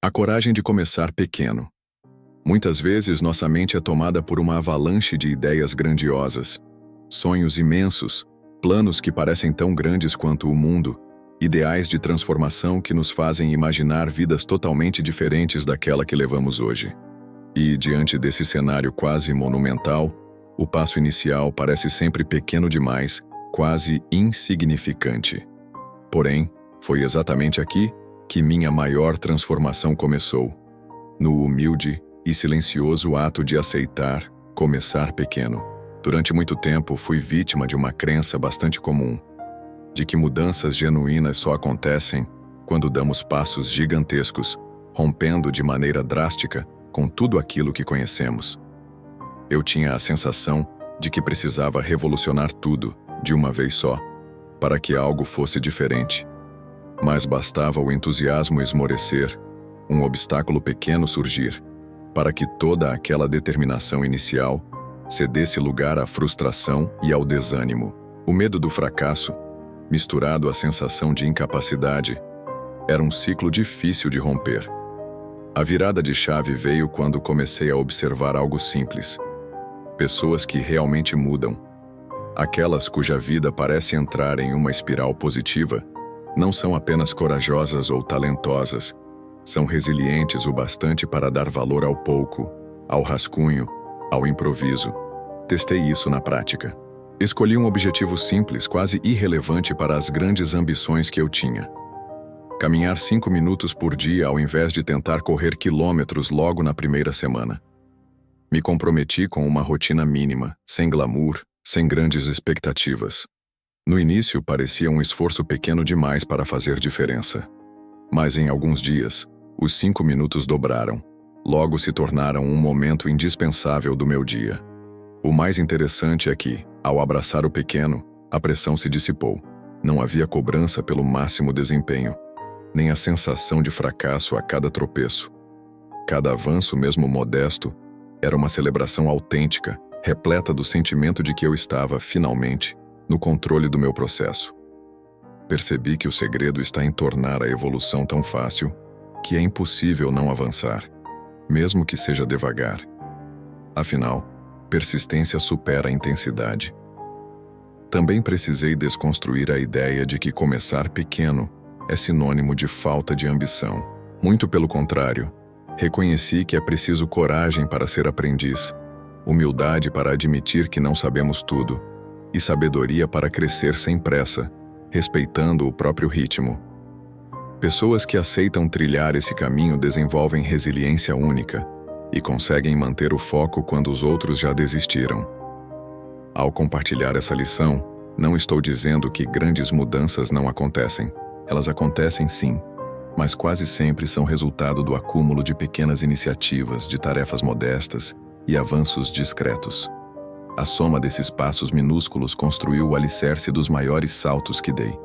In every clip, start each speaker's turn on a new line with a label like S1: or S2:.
S1: A coragem de começar pequeno. Muitas vezes nossa mente é tomada por uma avalanche de ideias grandiosas, sonhos imensos, planos que parecem tão grandes quanto o mundo, ideais de transformação que nos fazem imaginar vidas totalmente diferentes daquela que levamos hoje. E, diante desse cenário quase monumental, o passo inicial parece sempre pequeno demais, quase insignificante. Porém, foi exatamente aqui que minha maior transformação começou, no humilde e silencioso ato de aceitar começar pequeno. Durante muito tempo fui vítima de uma crença bastante comum, de que mudanças genuínas só acontecem quando damos passos gigantescos, rompendo de maneira drástica com tudo aquilo que conhecemos. Eu tinha a sensação de que precisava revolucionar tudo, de uma vez só, para que algo fosse diferente. Mas bastava o entusiasmo esmorecer, um obstáculo pequeno surgir, para que toda aquela determinação inicial cedesse lugar à frustração e ao desânimo. O medo do fracasso, misturado à sensação de incapacidade, era um ciclo difícil de romper. A virada de chave veio quando comecei a observar algo simples. Pessoas que realmente mudam, aquelas cuja vida parece entrar em uma espiral positiva, não são apenas corajosas ou talentosas, são resilientes o bastante para dar valor ao pouco, ao rascunho, ao improviso. Testei isso na prática. Escolhi um objetivo simples, quase irrelevante para as grandes ambições que eu tinha. Caminhar 5 minutos por dia ao invés de tentar correr quilômetros logo na primeira semana. Me comprometi com uma rotina mínima, sem glamour, sem grandes expectativas. No início parecia um esforço pequeno demais para fazer diferença. Mas em alguns dias, os 5 minutos dobraram. Logo se tornaram um momento indispensável do meu dia. O mais interessante é que, ao abraçar o pequeno, a pressão se dissipou. Não havia cobrança pelo máximo desempenho, nem a sensação de fracasso a cada tropeço. Cada avanço, mesmo modesto, era uma celebração autêntica, repleta do sentimento de que eu estava, finalmente, no controle do meu processo. Percebi que o segredo está em tornar a evolução tão fácil que é impossível não avançar, mesmo que seja devagar. Afinal, persistência supera a intensidade. Também precisei desconstruir a ideia de que começar pequeno é sinônimo de falta de ambição. Muito pelo contrário, reconheci que é preciso coragem para ser aprendiz, humildade para admitir que não sabemos tudo, e sabedoria para crescer sem pressa, respeitando o próprio ritmo. Pessoas que aceitam trilhar esse caminho desenvolvem resiliência única e conseguem manter o foco quando os outros já desistiram. Ao compartilhar essa lição, não estou dizendo que grandes mudanças não acontecem. Elas acontecem sim, mas quase sempre são resultado do acúmulo de pequenas iniciativas, de tarefas modestas e avanços discretos. A soma desses passos minúsculos construiu o alicerce dos maiores saltos que dei.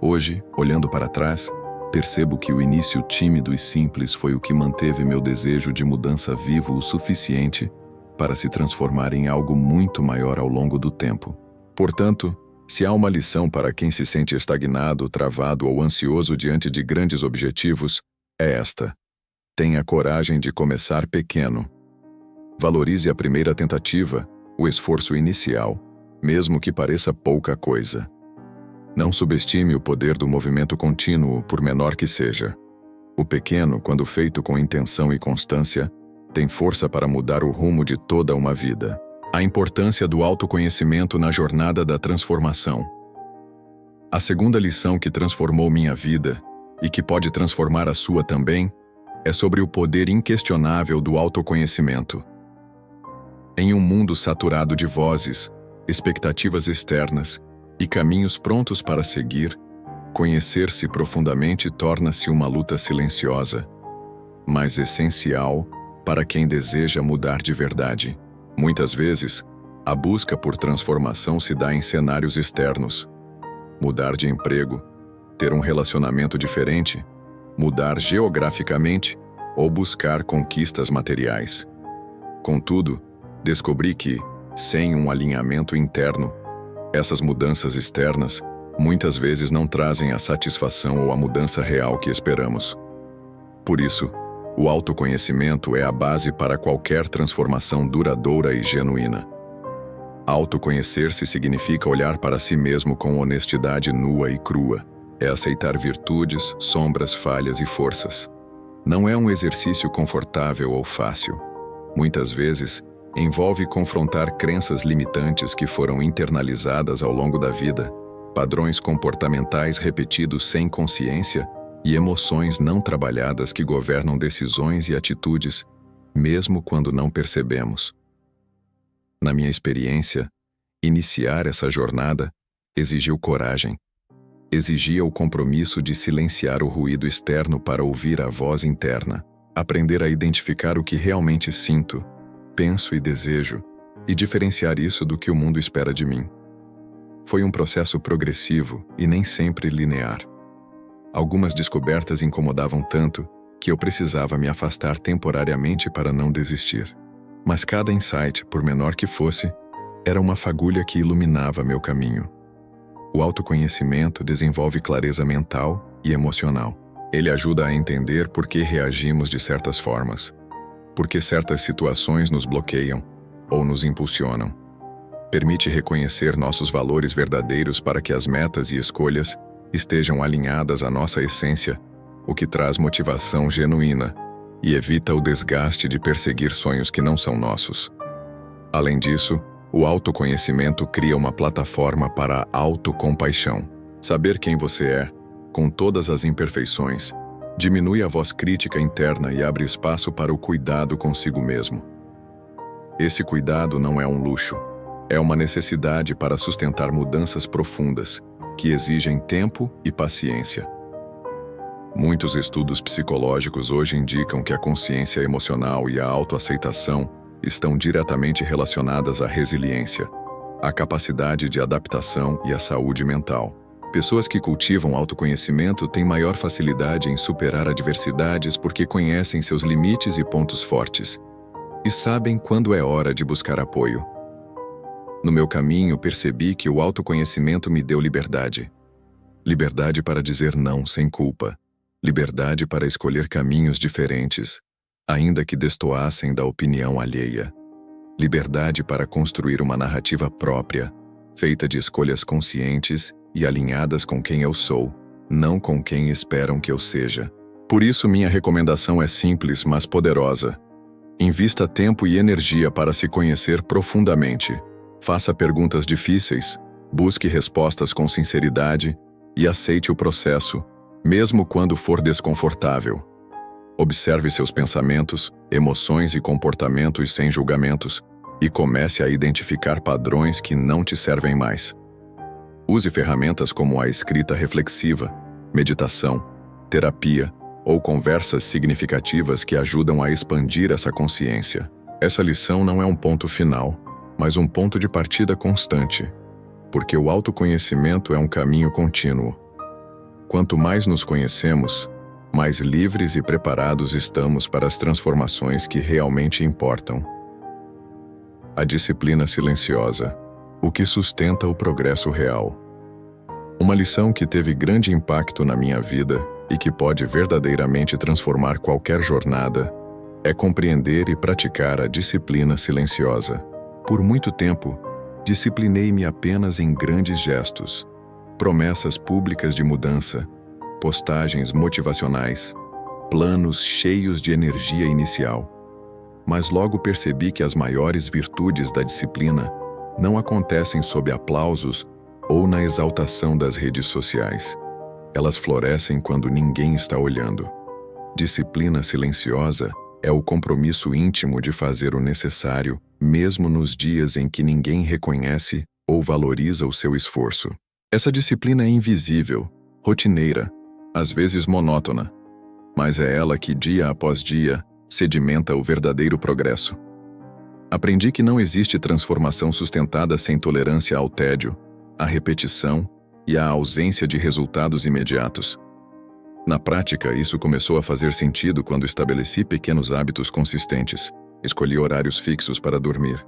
S1: Hoje, olhando para trás, percebo que o início tímido e simples foi o que manteve meu desejo de mudança vivo o suficiente para se transformar em algo muito maior ao longo do tempo. Portanto, se há uma lição para quem se sente estagnado, travado ou ansioso diante de grandes objetivos, é esta: tenha coragem de começar pequeno. Valorize a primeira tentativa, o esforço inicial, mesmo que pareça pouca coisa. Não subestime o poder do movimento contínuo, por menor que seja. O pequeno, quando feito com intenção e constância, tem força para mudar o rumo de toda uma vida. A importância do autoconhecimento na jornada da transformação. A segunda lição que transformou minha vida, e que pode transformar a sua também, é sobre o poder inquestionável do autoconhecimento. Em um mundo saturado de vozes, expectativas externas e caminhos prontos para seguir, conhecer-se profundamente torna-se uma luta silenciosa, mas essencial para quem deseja mudar de verdade. Muitas vezes, a busca por transformação se dá em cenários externos. Mudar de emprego, ter um relacionamento diferente, mudar geograficamente ou buscar conquistas materiais. Contudo, descobri que, sem um alinhamento interno, essas mudanças externas muitas vezes não trazem a satisfação ou a mudança real que esperamos. Por isso, O autoconhecimento é a base para qualquer transformação duradoura e genuína. Autoconhecer-se significa olhar para si mesmo com honestidade nua e crua. É aceitar virtudes, sombras, falhas e forças. Não é um exercício confortável ou fácil. Muitas vezes, envolve confrontar crenças limitantes que foram internalizadas ao longo da vida, padrões comportamentais repetidos sem consciência e emoções não trabalhadas que governam decisões e atitudes, mesmo quando não percebemos. Na minha experiência, iniciar essa jornada exigiu coragem. Exigia o compromisso de silenciar o ruído externo para ouvir a voz interna, aprender a identificar o que realmente sinto, penso e desejo, e diferenciar isso do que o mundo espera de mim. Foi um processo progressivo e nem sempre linear. Algumas descobertas incomodavam tanto que eu precisava me afastar temporariamente para não desistir. Mas cada insight, por menor que fosse, era uma fagulha que iluminava meu caminho. O autoconhecimento desenvolve clareza mental e emocional. Ele ajuda a entender por que reagimos de certas formas, por que certas situações nos bloqueiam ou nos impulsionam. Permite reconhecer nossos valores verdadeiros para que as metas e escolhas estejam alinhadas à nossa essência, o que traz motivação genuína e evita o desgaste de perseguir sonhos que não são nossos. Além disso, o autoconhecimento cria uma plataforma para a autocompaixão. Saber quem você é, com todas as imperfeições, diminui a voz crítica interna e abre espaço para o cuidado consigo mesmo. Esse cuidado não é um luxo, é uma necessidade para sustentar mudanças profundas, que exigem tempo e paciência. Muitos estudos psicológicos hoje indicam que a consciência emocional e a autoaceitação estão diretamente relacionadas à resiliência, à capacidade de adaptação e à saúde mental. Pessoas que cultivam autoconhecimento têm maior facilidade em superar adversidades porque conhecem seus limites e pontos fortes, e sabem quando é hora de buscar apoio. No meu caminho, percebi que o autoconhecimento me deu liberdade. Liberdade para dizer não sem culpa. Liberdade para escolher caminhos diferentes, ainda que destoassem da opinião alheia. Liberdade para construir uma narrativa própria, feita de escolhas conscientes e alinhadas com quem eu sou, não com quem esperam que eu seja. Por isso, minha recomendação é simples, mas poderosa. Invista tempo e energia para se conhecer profundamente. Faça perguntas difíceis, busque respostas com sinceridade e aceite o processo, mesmo quando for desconfortável. Observe seus pensamentos, emoções e comportamentos sem julgamentos e comece a identificar padrões que não te servem mais. Use ferramentas como a escrita reflexiva, meditação, terapia ou conversas significativas que ajudam a expandir essa consciência. Essa lição não é um ponto final, mas um ponto de partida constante, porque o autoconhecimento é um caminho contínuo. Quanto mais nos conhecemos, mais livres e preparados estamos para as transformações que realmente importam. A disciplina silenciosa, o que sustenta o progresso real. Uma lição que teve grande impacto na minha vida e que pode verdadeiramente transformar qualquer jornada é compreender e praticar a disciplina silenciosa. Por muito tempo, disciplinei-me apenas em grandes gestos, promessas públicas de mudança, postagens motivacionais, planos cheios de energia inicial. Mas logo percebi que as maiores virtudes da disciplina não acontecem sob aplausos ou na exaltação das redes sociais. Elas florescem quando ninguém está olhando. Disciplina silenciosa é o compromisso íntimo de fazer o necessário, mesmo nos dias em que ninguém reconhece ou valoriza o seu esforço. Essa disciplina é invisível, rotineira, às vezes monótona, mas é ela que, dia após dia, sedimenta o verdadeiro progresso. Aprendi que não existe transformação sustentada sem tolerância ao tédio, à repetição e à ausência de resultados imediatos. Na prática, isso começou a fazer sentido quando estabeleci pequenos hábitos consistentes, escolhi horários fixos para dormir,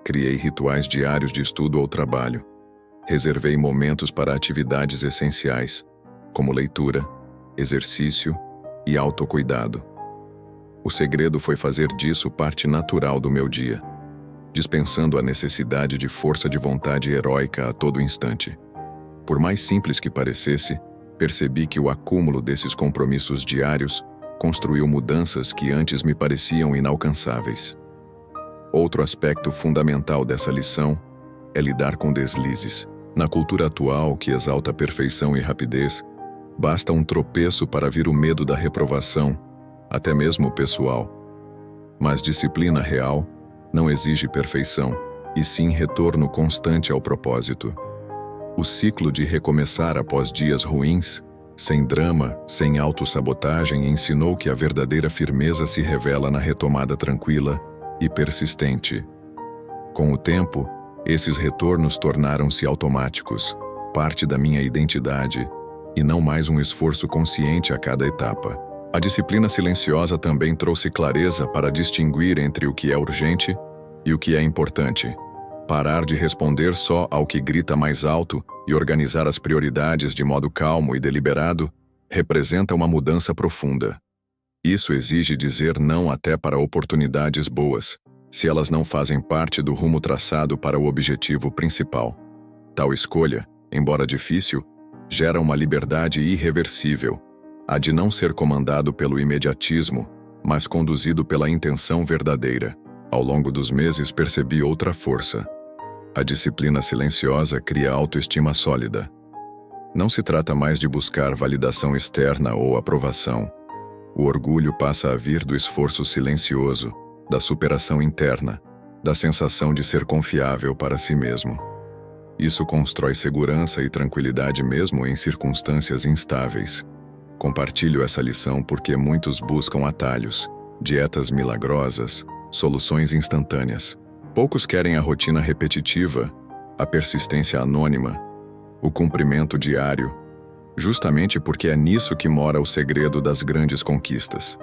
S1: criei rituais diários de estudo ou trabalho, reservei momentos para atividades essenciais, como leitura, exercício e autocuidado. O segredo foi fazer disso parte natural do meu dia, dispensando a necessidade de força de vontade heróica a todo instante. Por mais simples que parecesse, percebi que o acúmulo desses compromissos diários construiu mudanças que antes me pareciam inalcançáveis. Outro aspecto fundamental dessa lição é lidar com deslizes. Na cultura atual, que exalta perfeição e rapidez, basta um tropeço para vir o medo da reprovação, até mesmo pessoal. Mas disciplina real não exige perfeição, e sim retorno constante ao propósito. O ciclo de recomeçar após dias ruins, sem drama, sem autossabotagem, ensinou que a verdadeira firmeza se revela na retomada tranquila e persistente. Com o tempo, esses retornos tornaram-se automáticos, parte da minha identidade, e não mais um esforço consciente a cada etapa. A disciplina silenciosa também trouxe clareza para distinguir entre o que é urgente e o que é importante. Parar de responder só ao que grita mais alto e organizar as prioridades de modo calmo e deliberado representa uma mudança profunda. Isso exige dizer não até para oportunidades boas, se elas não fazem parte do rumo traçado para o objetivo principal. Tal escolha, embora difícil, gera uma liberdade irreversível, a de não ser comandado pelo imediatismo, mas conduzido pela intenção verdadeira. Ao longo dos meses percebi outra força. A disciplina silenciosa cria autoestima sólida. Não se trata mais de buscar validação externa ou aprovação. O orgulho passa a vir do esforço silencioso, da superação interna, da sensação de ser confiável para si mesmo. Isso constrói segurança e tranquilidade mesmo em circunstâncias instáveis. Compartilho essa lição porque muitos buscam atalhos, dietas milagrosas, soluções instantâneas. Poucos querem a rotina repetitiva, a persistência anônima, o cumprimento diário, justamente porque é nisso que mora o segredo das grandes conquistas.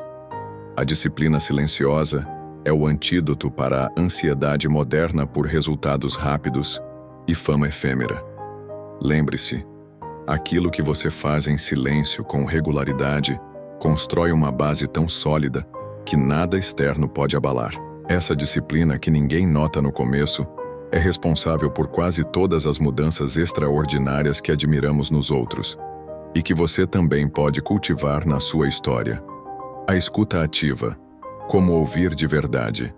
S1: A disciplina silenciosa é o antídoto para a ansiedade moderna por resultados rápidos e fama efêmera. Lembre-se, aquilo que você faz em silêncio com regularidade constrói uma base tão sólida que nada externo pode abalar. Essa disciplina que ninguém nota no começo é responsável por quase todas as mudanças extraordinárias que admiramos nos outros e que você também pode cultivar na sua história. A escuta ativa, como ouvir de verdade,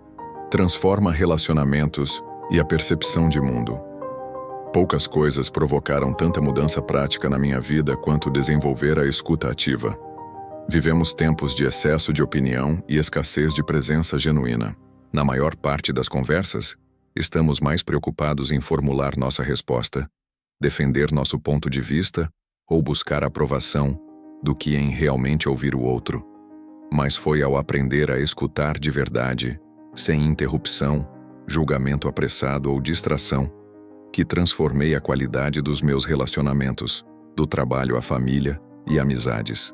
S1: transforma relacionamentos e a percepção de mundo. Poucas coisas provocaram tanta mudança prática na minha vida quanto desenvolver a escuta ativa. Vivemos tempos de excesso de opinião e escassez de presença genuína. Na maior parte das conversas, estamos mais preocupados em formular nossa resposta, defender nosso ponto de vista ou buscar aprovação do que em realmente ouvir o outro. Mas foi ao aprender a escutar de verdade, sem interrupção, julgamento apressado ou distração, que transformei a qualidade dos meus relacionamentos, do trabalho à família e amizades.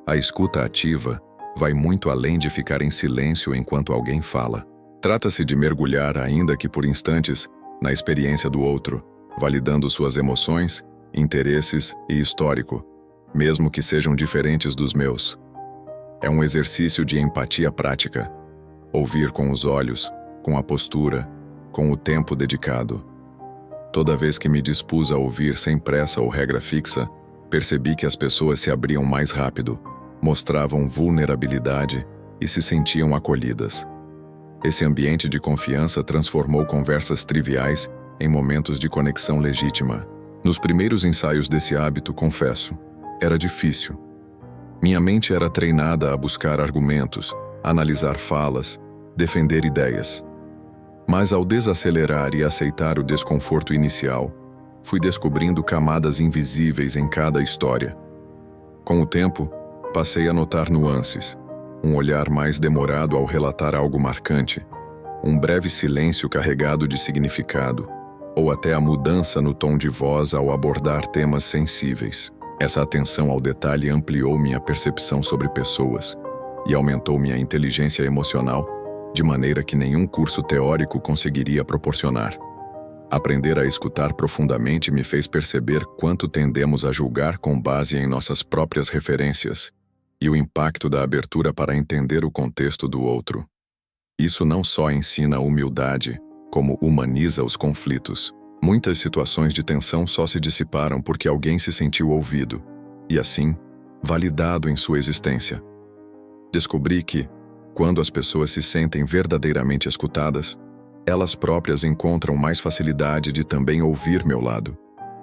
S1: A escuta ativa vai muito além de ficar em silêncio enquanto alguém fala. Trata-se de mergulhar, ainda que por instantes, na experiência do outro, validando suas emoções, interesses e histórico, mesmo que sejam diferentes dos meus. É um exercício de empatia prática. Ouvir com os olhos, com a postura, com o tempo dedicado. Toda vez que me dispus a ouvir sem pressa ou regra fixa, percebi que as pessoas se abriam mais rápido, mostravam vulnerabilidade e se sentiam acolhidas. Esse ambiente de confiança transformou conversas triviais em momentos de conexão legítima. Nos primeiros ensaios desse hábito, confesso, era difícil. Minha mente era treinada a buscar argumentos, analisar falas, defender ideias. Mas ao desacelerar e aceitar o desconforto inicial, fui descobrindo camadas invisíveis em cada história. Com o tempo, passei a notar nuances, um olhar mais demorado ao relatar algo marcante, um breve silêncio carregado de significado, ou até a mudança no tom de voz ao abordar temas sensíveis. Essa atenção ao detalhe ampliou minha percepção sobre pessoas e aumentou minha inteligência emocional de maneira que nenhum curso teórico conseguiria proporcionar. Aprender a escutar profundamente me fez perceber quanto tendemos a julgar com base em nossas próprias referências e o impacto da abertura para entender o contexto do outro. Isso não só ensina humildade, como humaniza os conflitos. Muitas situações de tensão só se dissiparam porque alguém se sentiu ouvido, e assim, validado em sua existência. Descobri que, quando as pessoas se sentem verdadeiramente escutadas, elas próprias encontram mais facilidade de também ouvir meu lado.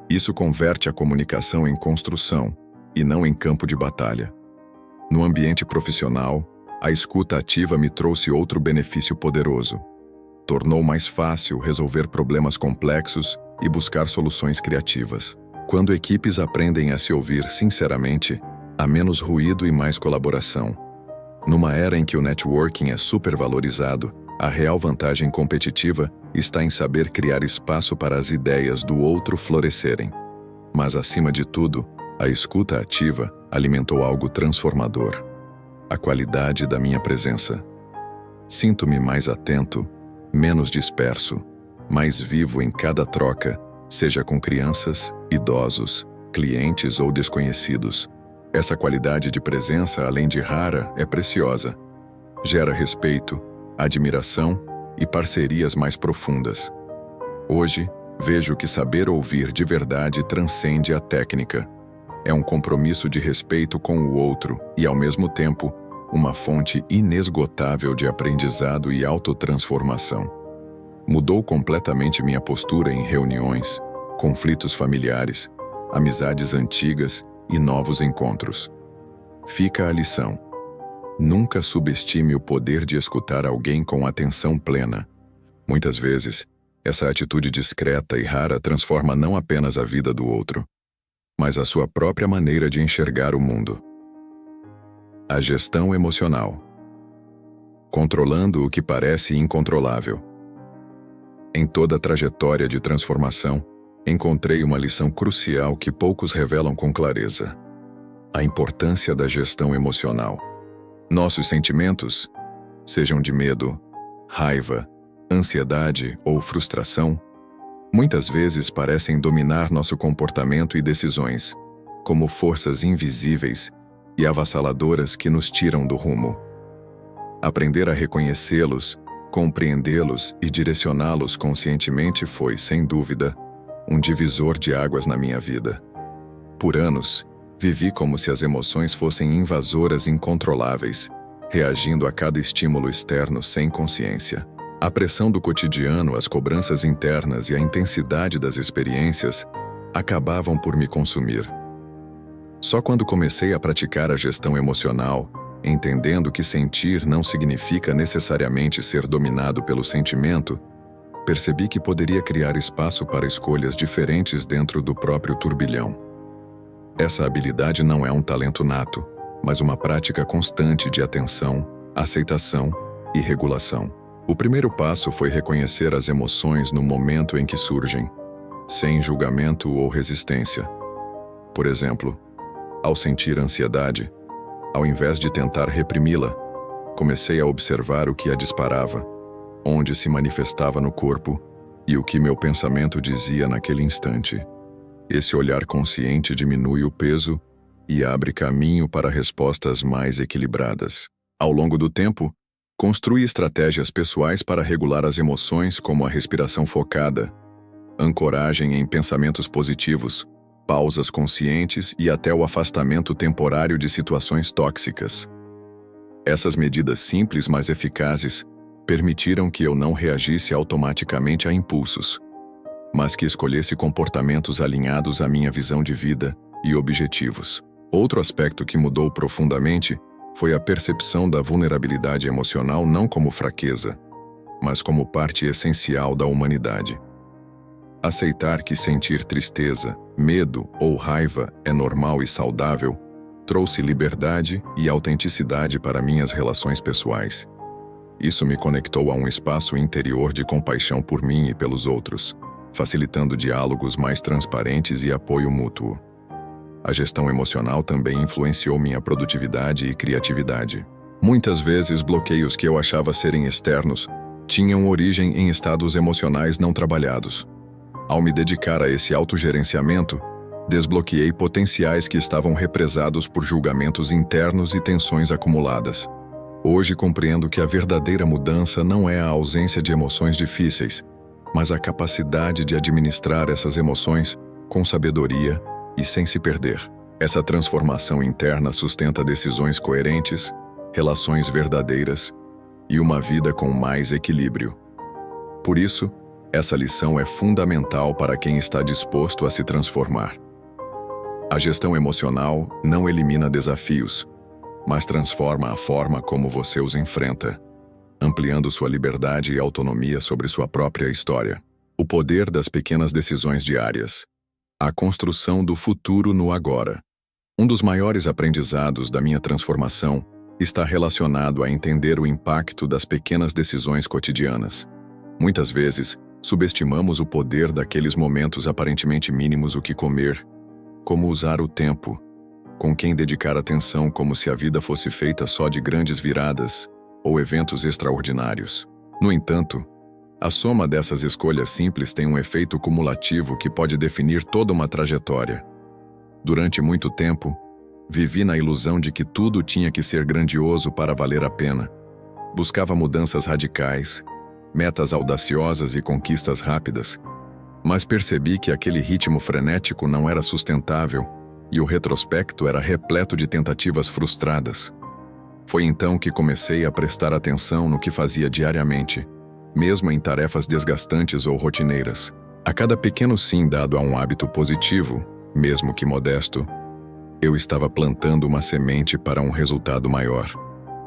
S1: Isso converte a comunicação em construção, e não em campo de batalha. No ambiente profissional, a escuta ativa me trouxe outro benefício poderoso. Tornou mais fácil resolver problemas complexos e buscar soluções criativas. Quando equipes aprendem a se ouvir sinceramente, há menos ruído e mais colaboração. Numa era em que o networking é supervalorizado, a real vantagem competitiva está em saber criar espaço para as ideias do outro florescerem. Mas, acima de tudo, a escuta ativa alimentou algo transformador: a qualidade da minha presença. Sinto-me mais atento, menos disperso, mais vivo em cada troca, seja com crianças, idosos, clientes ou desconhecidos. Essa qualidade de presença, além de rara, é preciosa. Gera respeito, admiração e parcerias mais profundas. Hoje, vejo que saber ouvir de verdade transcende a técnica. É um compromisso de respeito com o outro e, ao mesmo tempo, uma fonte inesgotável de aprendizado e autotransformação. Mudou completamente minha postura em reuniões, conflitos familiares, amizades antigas e novos encontros. Fica a lição: nunca subestime o poder de escutar alguém com atenção plena. Muitas vezes, essa atitude discreta e rara transforma não apenas a vida do outro, mas a sua própria maneira de enxergar o mundo. A gestão emocional. Controlando o que parece incontrolável. Em toda a trajetória de transformação, encontrei uma lição crucial que poucos revelam com clareza: a importância da gestão emocional. Nossos sentimentos, sejam de medo, raiva, ansiedade ou frustração, muitas vezes parecem dominar nosso comportamento e decisões, como forças invisíveis e avassaladoras que nos tiram do rumo. Aprender a reconhecê-los, compreendê-los e direcioná-los conscientemente foi, sem dúvida, um divisor de águas na minha vida. Por anos, vivi como se as emoções fossem invasoras incontroláveis, reagindo a cada estímulo externo sem consciência. A pressão do cotidiano, as cobranças internas e a intensidade das experiências acabavam por me consumir. Só quando comecei a praticar a gestão emocional, entendendo que sentir não significa necessariamente ser dominado pelo sentimento, percebi que poderia criar espaço para escolhas diferentes dentro do próprio turbilhão. Essa habilidade não é um talento nato, mas uma prática constante de atenção, aceitação e regulação. O primeiro passo foi reconhecer as emoções no momento em que surgem, sem julgamento ou resistência. Por exemplo, ao sentir ansiedade, ao invés de tentar reprimi-la, comecei a observar o que a disparava, onde se manifestava no corpo e o que meu pensamento dizia naquele instante. Esse olhar consciente diminui o peso e abre caminho para respostas mais equilibradas. Ao longo do tempo, construí estratégias pessoais para regular as emoções, como a respiração focada, ancoragem em pensamentos positivos, pausas conscientes e até o afastamento temporário de situações tóxicas. Essas medidas simples, mas eficazes, permitiram que eu não reagisse automaticamente a impulsos, mas que escolhesse comportamentos alinhados à minha visão de vida e objetivos. Outro aspecto que mudou profundamente foi a percepção da vulnerabilidade emocional não como fraqueza, mas como parte essencial da humanidade. Aceitar que sentir tristeza, medo ou raiva é normal e saudável trouxe liberdade e autenticidade para minhas relações pessoais. Isso me conectou a um espaço interior de compaixão por mim e pelos outros, facilitando diálogos mais transparentes e apoio mútuo. A gestão emocional também influenciou minha produtividade e criatividade. Muitas vezes, bloqueios que eu achava serem externos tinham origem em estados emocionais não trabalhados. Ao me dedicar a esse autogerenciamento, Desbloqueei potenciais que estavam represados por julgamentos internos e tensões acumuladas. Hoje compreendo que a verdadeira mudança não é a ausência de emoções difíceis, mas a capacidade de administrar essas emoções com sabedoria e sem se perder. Essa transformação interna sustenta decisões coerentes, relações verdadeiras e uma vida com mais equilíbrio. Por isso, essa lição é fundamental para quem está disposto a se transformar. A gestão emocional não elimina desafios, mas transforma a forma como você os enfrenta, ampliando sua liberdade e autonomia sobre sua própria história. O poder das pequenas decisões diárias. A construção do futuro no agora. Um dos maiores aprendizados da minha transformação está relacionado a entender o impacto das pequenas decisões cotidianas. Muitas vezes, subestimamos o poder daqueles momentos aparentemente mínimos: o que comer, como usar o tempo, com quem dedicar atenção, como se a vida fosse feita só de grandes viradas ou eventos extraordinários. No entanto, a soma dessas escolhas simples tem um efeito cumulativo que pode definir toda uma trajetória. Durante muito tempo, vivi na ilusão de que tudo tinha que ser grandioso para valer a pena. Buscava mudanças radicais, metas audaciosas e conquistas rápidas, mas percebi que aquele ritmo frenético não era sustentável e o retrospecto era repleto de tentativas frustradas. Foi então que comecei a prestar atenção no que fazia diariamente, mesmo em tarefas desgastantes ou rotineiras. A cada pequeno sim dado a um hábito positivo, mesmo que modesto, eu estava plantando uma semente para um resultado maior.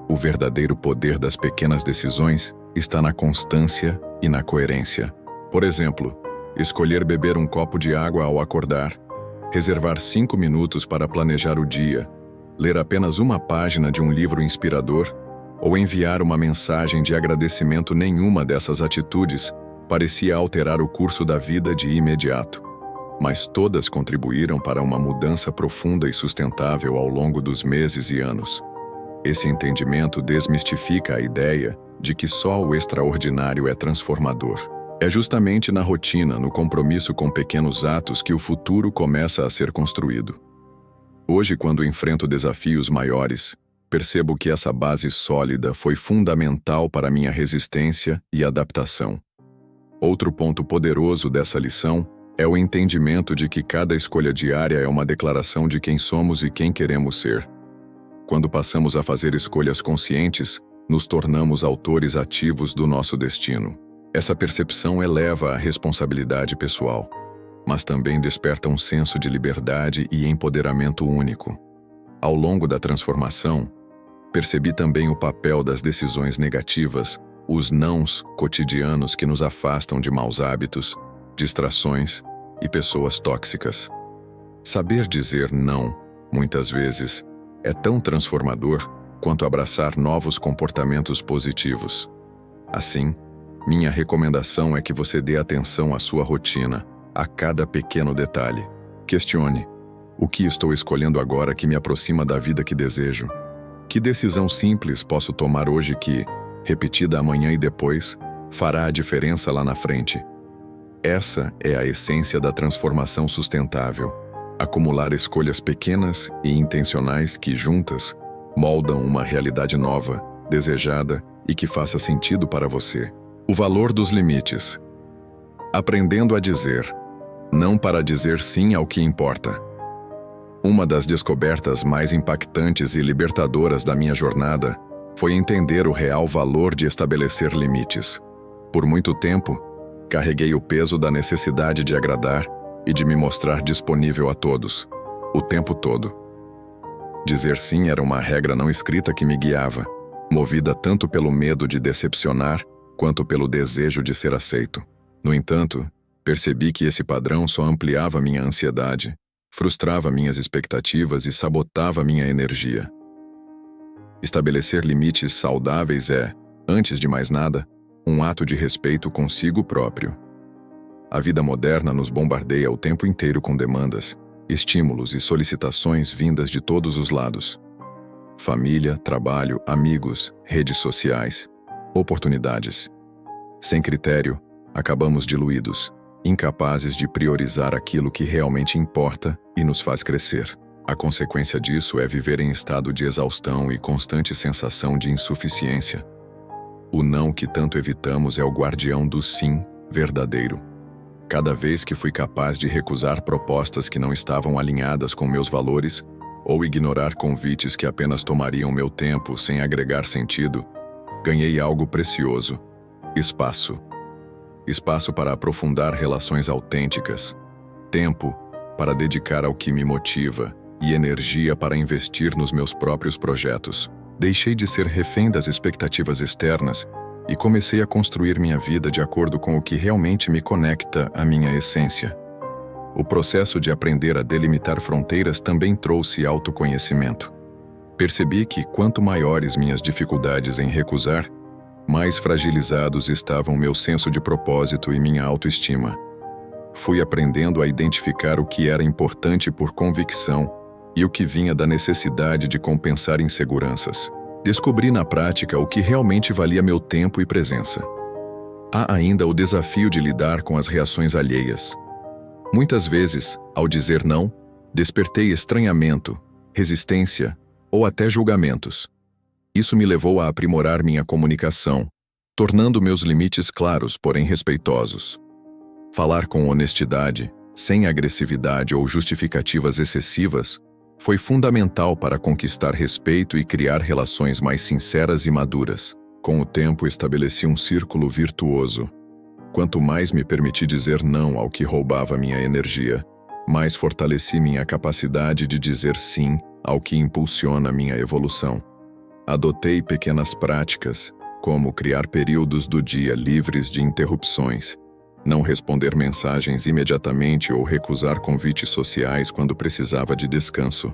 S1: O verdadeiro poder das pequenas decisões está na constância e na coerência. Por exemplo, escolher beber um copo de água ao acordar, reservar 5 minutos para planejar o dia, ler apenas uma página de um livro inspirador ou enviar uma mensagem de agradecimento. Nenhuma dessas atitudes parecia alterar o curso da vida de imediato, mas todas contribuíram para uma mudança profunda e sustentável ao longo dos meses e anos. Esse entendimento desmistifica a ideia de que só o extraordinário é transformador. É justamente na rotina, no compromisso com pequenos atos, que o futuro começa a ser construído. Hoje, quando enfrento desafios maiores, percebo que essa base sólida foi fundamental para minha resistência e adaptação. Outro ponto poderoso dessa lição é o entendimento de que cada escolha diária é uma declaração de quem somos e quem queremos ser. Quando passamos a fazer escolhas conscientes, nos tornamos autores ativos do nosso destino. Essa percepção eleva a responsabilidade pessoal, mas também desperta um senso de liberdade e empoderamento único. Ao longo da transformação, percebi também o papel das decisões negativas, os nãos cotidianos que nos afastam de maus hábitos, distrações e pessoas tóxicas. Saber dizer não, muitas vezes, é tão transformador quanto abraçar novos comportamentos positivos. Assim, minha recomendação é que você dê atenção à sua rotina, a cada pequeno detalhe. Questione: o que estou escolhendo agora que me aproxima da vida que desejo? Que decisão simples posso tomar hoje que, repetida amanhã e depois, fará a diferença lá na frente? Essa é a essência da transformação sustentável. Acumular escolhas pequenas e intencionais que, juntas, moldam uma realidade nova, desejada e que faça sentido para você. O valor dos limites. Aprendendo a dizer não para dizer sim ao que importa. Uma das descobertas mais impactantes e libertadoras da minha jornada foi entender o real valor de estabelecer limites. Por muito tempo, carreguei o peso da necessidade de agradar e de me mostrar disponível a todos, o tempo todo. Dizer sim era uma regra não escrita que me guiava, movida tanto pelo medo de decepcionar quanto pelo desejo de ser aceito. No entanto, percebi que esse padrão só ampliava minha ansiedade, frustrava minhas expectativas e sabotava minha energia. Estabelecer limites saudáveis é, antes de mais nada, um ato de respeito consigo próprio. A vida moderna nos bombardeia o tempo inteiro com demandas, estímulos e solicitações vindas de todos os lados. Família, trabalho, amigos, redes sociais, oportunidades. Sem critério, acabamos diluídos, incapazes de priorizar aquilo que realmente importa e nos faz crescer. A consequência disso é viver em estado de exaustão e constante sensação de insuficiência. O não que tanto evitamos é o guardião do sim verdadeiro. Cada vez que fui capaz de recusar propostas que não estavam alinhadas com meus valores, ou ignorar convites que apenas tomariam meu tempo sem agregar sentido, ganhei algo precioso: espaço. Espaço para aprofundar relações autênticas, tempo para dedicar ao que me motiva e energia para investir nos meus próprios projetos. Deixei de ser refém das expectativas externas e comecei a construir minha vida de acordo com o que realmente me conecta à minha essência. O processo de aprender a delimitar fronteiras também trouxe autoconhecimento. Percebi que, quanto maiores minhas dificuldades em recusar, mais fragilizados estavam meu senso de propósito e minha autoestima. Fui aprendendo a identificar o que era importante por convicção e o que vinha da necessidade de compensar inseguranças. Descobri na prática o que realmente valia meu tempo e presença. Há ainda o desafio de lidar com as reações alheias. Muitas vezes, ao dizer não, despertei estranhamento, resistência ou até julgamentos. Isso me levou a aprimorar minha comunicação, tornando meus limites claros, porém respeitosos. Falar com honestidade, sem agressividade ou justificativas excessivas, foi fundamental para conquistar respeito e criar relações mais sinceras e maduras. Com o tempo, estabeleci um círculo virtuoso. Quanto mais me permiti dizer não ao que roubava minha energia, mais fortaleci minha capacidade de dizer sim ao que impulsiona minha evolução. Adotei pequenas práticas, como criar períodos do dia livres de interrupções, não responder mensagens imediatamente ou recusar convites sociais quando precisava de descanso.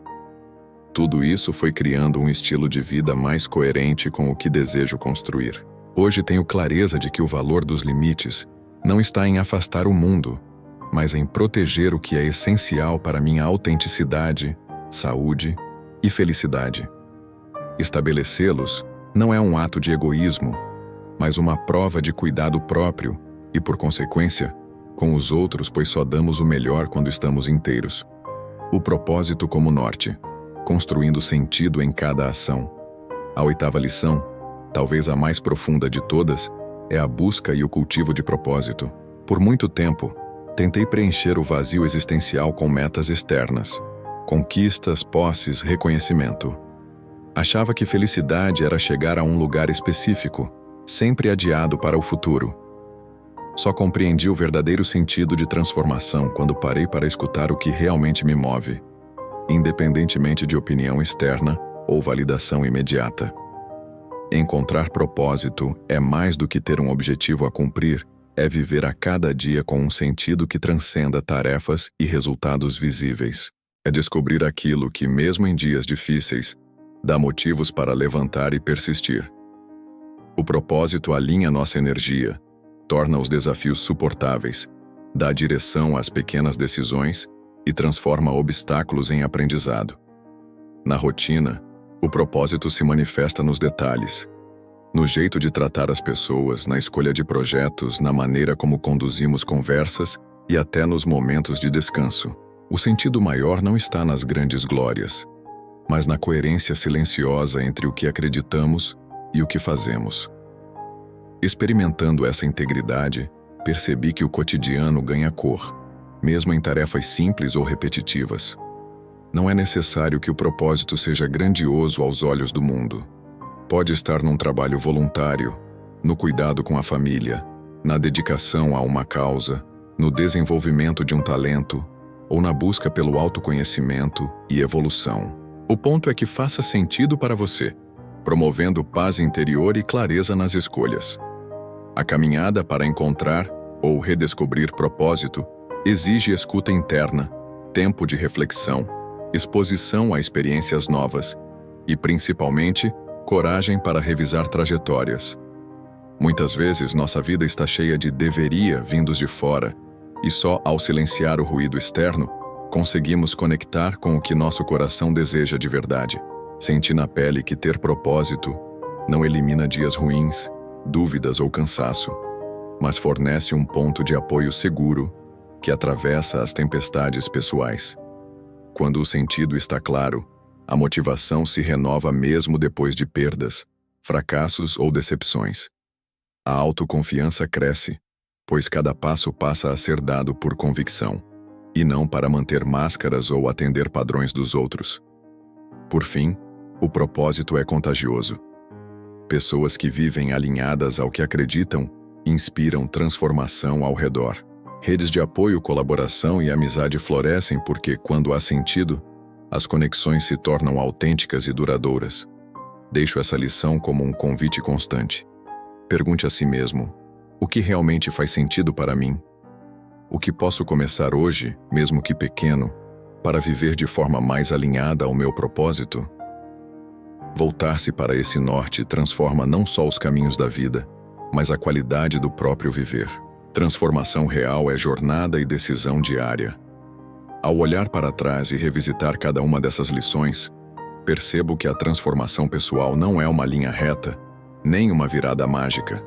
S1: Tudo isso foi criando um estilo de vida mais coerente com o que desejo construir. Hoje tenho clareza de que o valor dos limites não está em afastar o mundo, mas em proteger o que é essencial para minha autenticidade, saúde e felicidade. Estabelecê-los não é um ato de egoísmo, mas uma prova de cuidado próprio e, por consequência, com os outros, pois só damos o melhor quando estamos inteiros. O propósito como norte, construindo sentido em cada ação. A oitava lição, talvez a mais profunda de todas, é a busca e o cultivo de propósito. Por muito tempo, tentei preencher o vazio existencial com metas externas, conquistas, posses, reconhecimento. Achava que felicidade era chegar a um lugar específico, sempre adiado para o futuro. Só compreendi o verdadeiro sentido de transformação quando parei para escutar o que realmente me move, independentemente de opinião externa ou validação imediata. Encontrar propósito é mais do que ter um objetivo a cumprir, é viver a cada dia com um sentido que transcenda tarefas e resultados visíveis. É descobrir aquilo que, mesmo em dias difíceis, dá motivos para levantar e persistir. O propósito alinha nossa energia, torna os desafios suportáveis, dá direção às pequenas decisões e transforma obstáculos em aprendizado. Na rotina, o propósito se manifesta nos detalhes, no jeito de tratar as pessoas, na escolha de projetos, na maneira como conduzimos conversas e até nos momentos de descanso. O sentido maior não está nas grandes glórias, mas na coerência silenciosa entre o que acreditamos e o que fazemos. Experimentando essa integridade, percebi que o cotidiano ganha cor, mesmo em tarefas simples ou repetitivas. Não é necessário que o propósito seja grandioso aos olhos do mundo. Pode estar num trabalho voluntário, no cuidado com a família, na dedicação a uma causa, no desenvolvimento de um talento ou na busca pelo autoconhecimento e evolução. O ponto é que faça sentido para você, promovendo paz interior e clareza nas escolhas. A caminhada para encontrar ou redescobrir propósito exige escuta interna, tempo de reflexão, exposição a experiências novas e, principalmente, coragem para revisar trajetórias. Muitas vezes nossa vida está cheia de deveria vindos de fora e só ao silenciar o ruído externo conseguimos conectar com o que nosso coração deseja de verdade. Senti na pele que ter propósito não elimina dias ruins, dúvidas ou cansaço, mas fornece um ponto de apoio seguro que atravessa as tempestades pessoais. Quando o sentido está claro, a motivação se renova mesmo depois de perdas, fracassos ou decepções. A autoconfiança cresce, pois cada passo passa a ser dado por convicção, e não para manter máscaras ou atender padrões dos outros. Por fim, o propósito é contagioso. Pessoas que vivem alinhadas ao que acreditam inspiram transformação ao redor. Redes de apoio, colaboração e amizade florescem porque, quando há sentido, as conexões se tornam autênticas e duradouras. Deixo essa lição como um convite constante. Pergunte a si mesmo: o que realmente faz sentido para mim? O que posso começar hoje, mesmo que pequeno, para viver de forma mais alinhada ao meu propósito? Voltar-se para esse norte transforma não só os caminhos da vida, mas a qualidade do próprio viver. Transformação real é jornada e decisão diária. Ao olhar para trás e revisitar cada uma dessas lições, percebo que a transformação pessoal não é uma linha reta, nem uma virada mágica.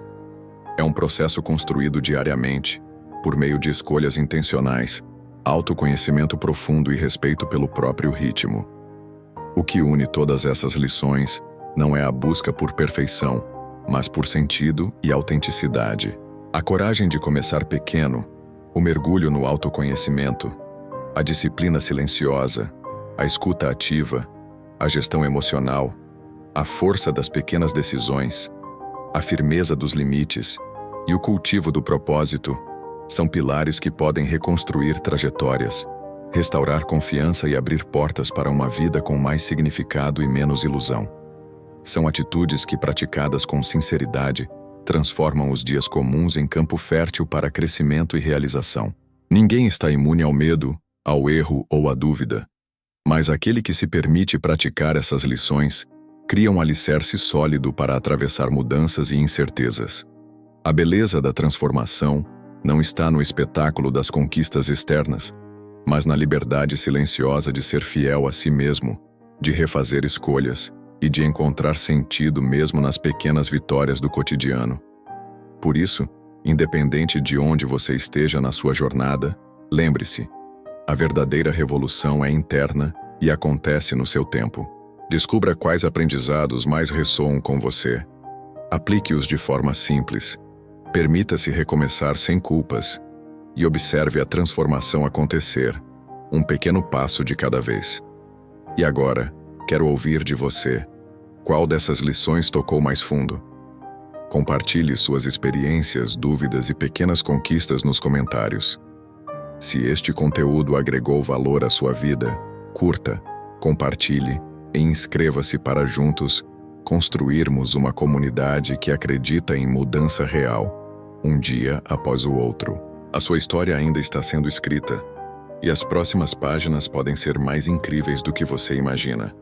S1: É um processo construído diariamente, por meio de escolhas intencionais, autoconhecimento profundo e respeito pelo próprio ritmo. O que une todas essas lições não é a busca por perfeição, mas por sentido e autenticidade. A coragem de começar pequeno, o mergulho no autoconhecimento, a disciplina silenciosa, a escuta ativa, a gestão emocional, a força das pequenas decisões, a firmeza dos limites e o cultivo do propósito são pilares que podem reconstruir trajetórias, restaurar confiança e abrir portas para uma vida com mais significado e menos ilusão. São atitudes que, praticadas com sinceridade, transformam os dias comuns em campo fértil para crescimento e realização. Ninguém está imune ao medo, ao erro ou à dúvida, mas aquele que se permite praticar essas lições cria um alicerce sólido para atravessar mudanças e incertezas. A beleza da transformação não está no espetáculo das conquistas externas, mas na liberdade silenciosa de ser fiel a si mesmo, de refazer escolhas e de encontrar sentido mesmo nas pequenas vitórias do cotidiano. Por isso, independente de onde você esteja na sua jornada, lembre-se: a verdadeira revolução é interna e acontece no seu tempo. Descubra quais aprendizados mais ressoam com você. Aplique-os de forma simples. Permita-se recomeçar sem culpas e observe a transformação acontecer, um pequeno passo de cada vez. E agora, quero ouvir de você. Qual dessas lições tocou mais fundo? Compartilhe suas experiências, dúvidas e pequenas conquistas nos comentários. Se este conteúdo agregou valor à sua vida, curta, compartilhe e inscreva-se para juntos construirmos uma comunidade que acredita em mudança real, um dia após o outro. A sua história ainda está sendo escrita, e as próximas páginas podem ser mais incríveis do que você imagina.